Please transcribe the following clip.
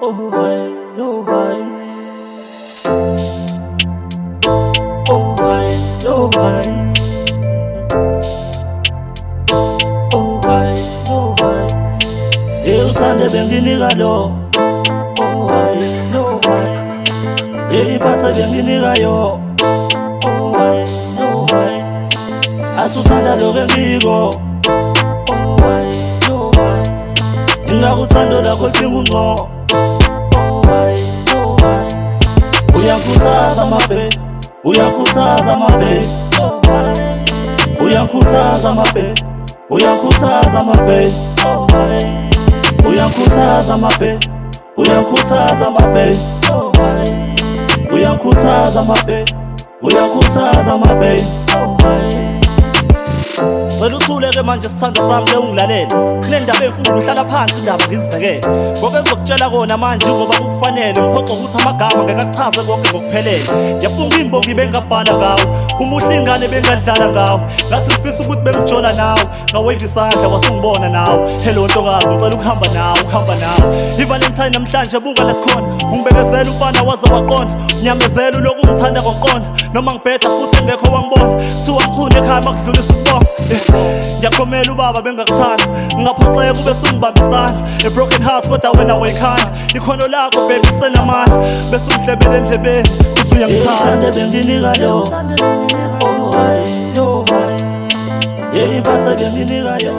Oh why, oh why, oh why, oh why, oh why, oh why. Uthande benginika lo. Oh why, oh why. Iphatha benginika yo. Oh why, oh why. Asuthanda lo ngiko. Oh why, oh why. Ingakuthando lakho lidinga unqo. Oh why, oh why. Uyakhuthaza mabe, uyakhuthaza mabe. Oh why. Uyakhuthaza mabe, uyakhuthaza mabe. Oh why. Uyakhuthaza mabe, uyakhuthaza mabe. Oh why. Uyakhuthaza mabe, uyakhuthaza mabe. Oh why. Cela uthuleke manje sithanda sami ke ungilalele. Kunendaba enkulu hlala phansi indaba ngizizekele. Konke ngizokutshela kona manje ngoba kufanele ngiphoqa ukuthi amagama ngekachaze konke ngokuphelele. Yafunga imbongi bengabhala ngawo, umuhle ingane bengadlala ngawo. Ngathi ngifisa ukuthi bengijona nawe, ngawave isandla wasungibona nawe. Hello ntokazi ngicela ukuhamba nawe, ukuhamba nawe. IValentine namhlanje buka lesikhona, ungibekezela umfana waze waqonda. Unyamezela lokhu ngithanda koqonda, noma ngibheda futhi ngekho wangibona. Thiwa ngikhune ekhaya makudlulisa ukubonga. Ngiyakhomela ubaba bengakuthanda, ngingaphoxeka ube sungibambisana. A broken heart kodwa wena wayikhanda, ikhono lakho baby senamandla. Bese ungihlebele endlebeni uthi uyangithanda. Benginika lo. Oh why, oh why. Iphatha benginika yo.